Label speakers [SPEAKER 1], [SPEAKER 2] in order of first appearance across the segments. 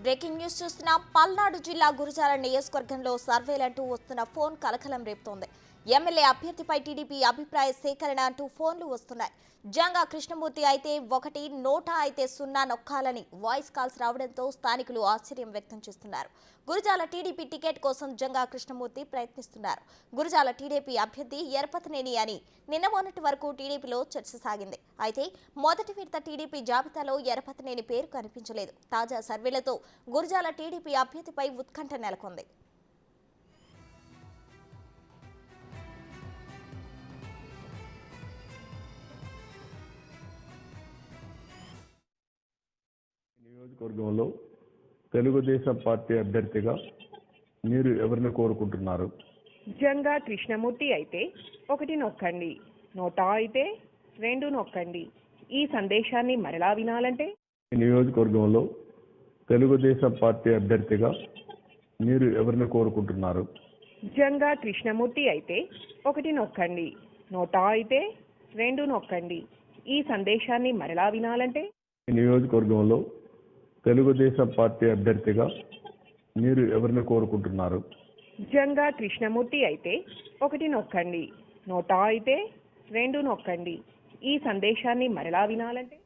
[SPEAKER 1] Breaking news చూస్తున్న పల్నాడు జిల్లా గురజాల నియోజకవర్గంలో సర్వేలంటూ వస్తున్న ఫోన్ కలకలం రేపుతోంది. ఎమ్మెల్యే అభ్యర్థిపై టీడీపీ అభిప్రాయ సేకరణ అంటూ ఫోన్లు వస్తున్నాయి. జంగా కృష్ణమూర్తి అయితే 1, నోటా అయితే 0 నొక్కాలని వాయిస్ కాల్స్ రావడంతో స్థానికులు ఆశ్చర్యం వ్యక్తం చేస్తున్నారు. గురజాల టీడీపీ టికెట్ కోసం జంగా కృష్ణమూర్తి ప్రయత్నిస్తున్నారు. గురజాల టీడీపీ అభ్యర్థి ఎరపతినేని అని నిన్న మొన్నటి వరకు టీడీపీలో చర్చ సాగింది. అయితే మొదటి విడత టీడీపీ జాబితాలో ఎరపతినేని పేరు కనిపించలేదు. తాజా సర్వేలతో గురజాల టీడీపీ అభ్యర్థిపై ఉత్కంఠ నెలకొంది.
[SPEAKER 2] నియోజకవర్గంలో తెలుగుదేశం పార్టీ అభ్యర్థిగా మీరు ఎవరిని కోరుకుంటున్నారు?
[SPEAKER 3] జంగా కృష్ణమూర్తి అయితే 1 నొక్కండి, నోటా అయితే 2 నొక్కండి. ఈ సందేశాన్ని మరలా వినాలంటే
[SPEAKER 2] నియోజకవర్గంలో తెలుగుదేశం పార్టీ అభ్యర్థిగా మీరు ఎవరిని కోరుకుంటున్నారు?
[SPEAKER 3] జంగా కృష్ణమూర్తి అయితే 1 నొక్కండి, నోటా అయితే 2 నొక్కండి. ఈ సందేశాన్ని మరలా వినాలంటే
[SPEAKER 2] నియోజకవర్గంలో తెలుగుదేశం పార్టీ అభ్యర్థిగా మీరు ఎవరిని కోరుకుంటున్నారు?
[SPEAKER 3] జంగా కృష్ణమూర్తి అయితే 1 నొక్కండి, నోటా అయితే 2 నొక్కండి. ఈ సందేశాన్ని మరలా వినాలంటే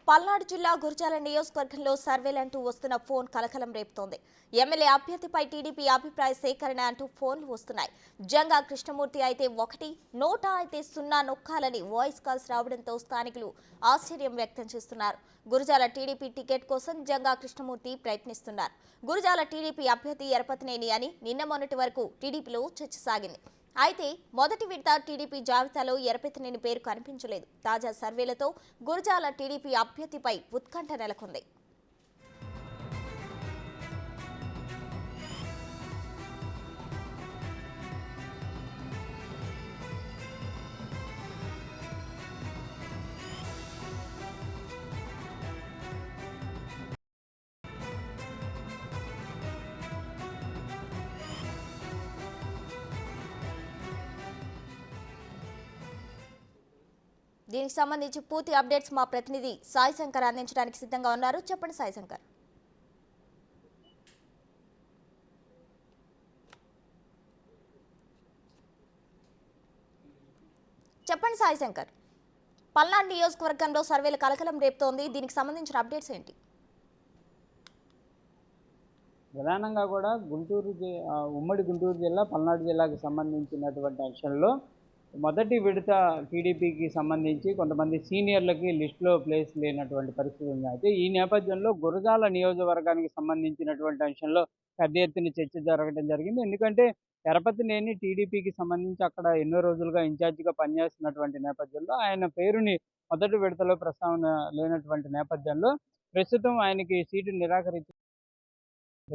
[SPEAKER 1] పల్నాడు జిల్లా గురజాల నియోజకవర్గంలో సర్వేలంటూ వస్తున్న ఫోన్ కలకలం రేపుతోంది. ఎమ్మెల్యే అభ్యర్థిపై టీడీపీ అభిప్రాయ సేకరణ అంటూ ఫోన్లు వస్తున్నాయి. జంగా కృష్ణమూర్తి అయితే 1, నోటా అయితే 0 నొక్కాలని వాయిస్ కాల్స్ రావడంతో స్థానికులు ఆశ్చర్యం వ్యక్తం చేస్తున్నారు. గురజాల టీడీపీ టికెట్ కోసం జంగా కృష్ణమూర్తి ప్రయత్నిస్తున్నారు. గురజాల టీడీపీ అభ్యర్థి ఎరపతినేని అని నిన్న మొన్నటి వరకు టీడీపీలో చర్చ సాగింది. అయితే మొదటి విడత టీడీపీ జాబితాలో ఎరపతినేని పేరు కనిపించలేదు. తాజా సర్వేలతో గురజాల టీడీపీ అభ్యర్థిపై ఉత్కంఠ నెలకొంది. దీనికి సంబంధించి పూర్తి అప్డేట్స్ మా ప్రతినిధి సాయి శంకర్ అందించడానికి సిద్ధంగా ఉన్నారు. చెప్పండి సాయి శంకర్. చెప్పండి సాయి శంకర్. పల్నాడు నియోజకవర్గంలో సర్వేల కలకలం రేపుతోంది. దీనికి సంబంధించిన అప్డేట్స్ ఏంటి?
[SPEAKER 4] ప్రధానంగా కూడా ఉమ్మడి గుంటూరు జిల్లా పల్నాడు జిల్లాకు సంబంధించినటువంటి ఎలక్షన్లో మొదటి విడత టీడీపీకి సంబంధించి కొంతమంది సీనియర్లకి లిస్టులో ప్లేస్ లేనటువంటి పరిస్థితి ఉంది. అయితే ఈ నేపథ్యంలో గురజాల నియోజకవర్గానికి సంబంధించినటువంటి అంశంలో పెద్ద ఎత్తున చర్చ జరగడం జరిగింది. ఎందుకంటే ఎరపతినేని టీడీపీకి సంబంధించి అక్కడ ఎన్నో రోజులుగా ఇన్ఛార్జిగా పనిచేస్తున్నటువంటి నేపథ్యంలో ఆయన పేరుని మొదటి విడతలో ప్రస్తావన లేనటువంటి నేపథ్యంలో ప్రస్తుతం ఆయనకి సీటు నిరాకరించి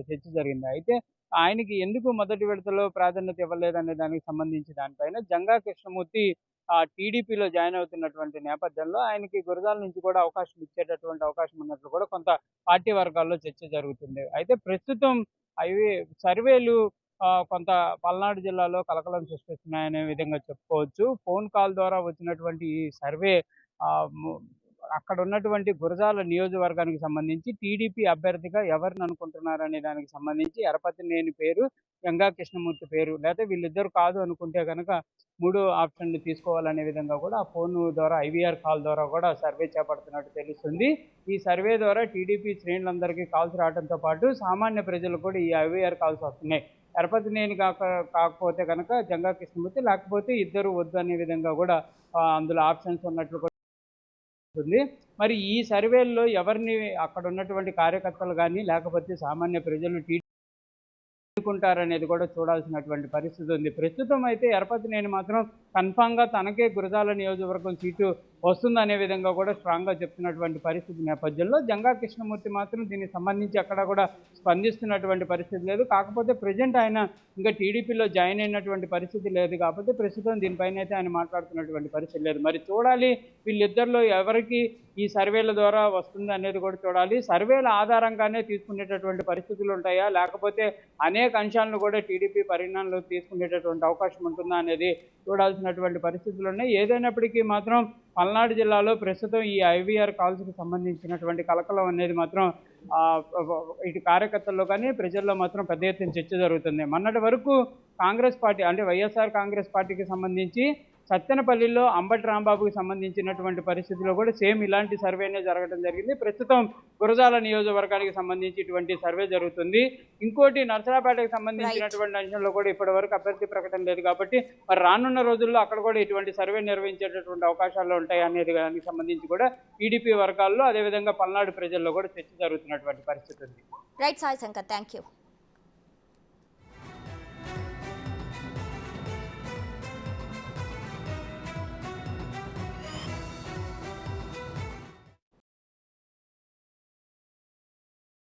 [SPEAKER 4] చర్చ జరిగింది. అయితే ఆయనకి ఎందుకు మొదటి విడతలో ప్రాధాన్యత ఇవ్వలేదనే దానికి సంబంధించి దానిపైన జంగా కృష్ణమూర్తి టీడీపీలో జాయిన్ అవుతున్నటువంటి నేపథ్యంలో ఆయనకి గురజాల నుంచి కూడా అవకాశం ఇచ్చేటటువంటి అవకాశం ఉన్నట్లు కూడా కొంత పార్టీ వర్గాల్లో చర్చ జరుగుతుంది. అయితే ప్రస్తుతం అవి సర్వేలు కొంత పల్నాడు జిల్లాలో కలకలం సృష్టిస్తున్నాయనే విధంగా చెప్పుకోవచ్చు. ఫోన్ కాల్ ద్వారా వచ్చినటువంటి ఈ సర్వే అక్కడ ఉన్నటువంటి గురజాల నియోజకవర్గానికి సంబంధించి టీడీపీ అభ్యర్థిగా ఎవరిని అనుకుంటున్నారనే దానికి సంబంధించి ఎరపతినేని పేరు, జంగా కృష్ణమూర్తి పేరు, లేకపోతే వీళ్ళిద్దరు కాదు అనుకుంటే కనుక మూడో ఆప్షన్ని తీసుకోవాలనే విధంగా కూడా ఆ ఫోన్ ద్వారా IVR కాల్ ద్వారా కూడా సర్వే చేపడుతున్నట్టు తెలుస్తుంది. ఈ సర్వే ద్వారా టీడీపీ శ్రేణులందరికీ కాల్స్ రావడంతో పాటు సామాన్య ప్రజలు కూడా ఈ IVR కాల్స్ వస్తున్నాయి. ఎరపతినేని కాకపోతే కనుక జంగా కృష్ణమూర్తి, లేకపోతే ఇద్దరు వద్దు అనే విధంగా కూడా అందులో ఆప్షన్స్ ఉన్నట్లు కూడా మరి ఈ సర్వేల్లో ఎవరిని అక్కడ ఉన్నటువంటి కార్యకర్తలు కానీ లేకపోతే సామాన్య ప్రజలు కుంటారనేది కూడా చూడాల్సినటువంటి పరిస్థితి ఉంది. ప్రస్తుతం అయితే ఎరపతినేని మాత్రం కన్ఫామ్గా తనకే గురజాల నియోజకవర్గం సీటు వస్తుందనే విధంగా కూడా స్ట్రాంగ్గా చెప్తున్నటువంటి పరిస్థితి నేపథ్యంలో జంగా కృష్ణమూర్తి మాత్రం దీనికి సంబంధించి అక్కడ కూడా స్పందిస్తున్నటువంటి పరిస్థితి లేదు. కాకపోతే ప్రజెంట్ ఆయన ఇంకా టీడీపీలో జాయిన్ అయినటువంటి పరిస్థితి లేదు కాబట్టి ప్రస్తుతం దీనిపైన అయితే ఆయన మాట్లాడుతున్నటువంటి పరిస్థితి లేదు. మరి చూడాలి వీళ్ళిద్దరిలో ఎవరికి ఈ సర్వేల ద్వారా వస్తుంది అనేది కూడా చూడాలి. సర్వేల ఆధారంగానే తీసుకునేటటువంటి పరిస్థితులు ఉంటాయా, లేకపోతే అనేక అంశాలను కూడా టీడీపీ పరిగణనలోకి తీసుకునేటటువంటి అవకాశం ఉంటుందా అనేది చూడాల్సినటువంటి పరిస్థితులు ఉన్నాయి. ఏదైనప్పటికీ మాత్రం పల్నాడు జిల్లాలో ప్రస్తుతం ఈ ఐవీఆర్ కాల్స్కి సంబంధించినటువంటి కలకలం అనేది మాత్రం ఇటు కార్యకర్తల్లో కానీ ప్రజల్లో మాత్రం పెద్ద ఎత్తున చర్చ జరుగుతుంది. మొన్నటి వరకు కాంగ్రెస్ పార్టీ అంటే వైఎస్ఆర్ కాంగ్రెస్ పార్టీకి సంబంధించి సత్తెనపల్లిలో అంబటి రాంబాబుకి సంబంధించినటువంటి పరిస్థితిలో కూడా సేమ్ ఇలాంటి సర్వేనే జరగడం జరిగింది. ప్రస్తుతం గురజాల నియోజకవర్గానికి సంబంధించి ఇటువంటి సర్వే జరుగుతుంది. ఇంకోటి నర్సరాపేటకు సంబంధించినటువంటి అంశంలో కూడా ఇప్పటి వరకు అభ్యర్థి ప్రకటన లేదు కాబట్టి మరి రానున్న రోజుల్లో అక్కడ కూడా ఇటువంటి సర్వే నిర్వహించేటటువంటి అవకాశాలు ఉంటాయి అనేది దానికి సంబంధించి కూడా టీడీపీ వర్గాల్లో అదేవిధంగా పల్నాడు ప్రజల్లో కూడా చర్చ జరుగుతున్నటువంటి పరిస్థితి ఉంది.
[SPEAKER 1] Right Sai Shankar, thank you.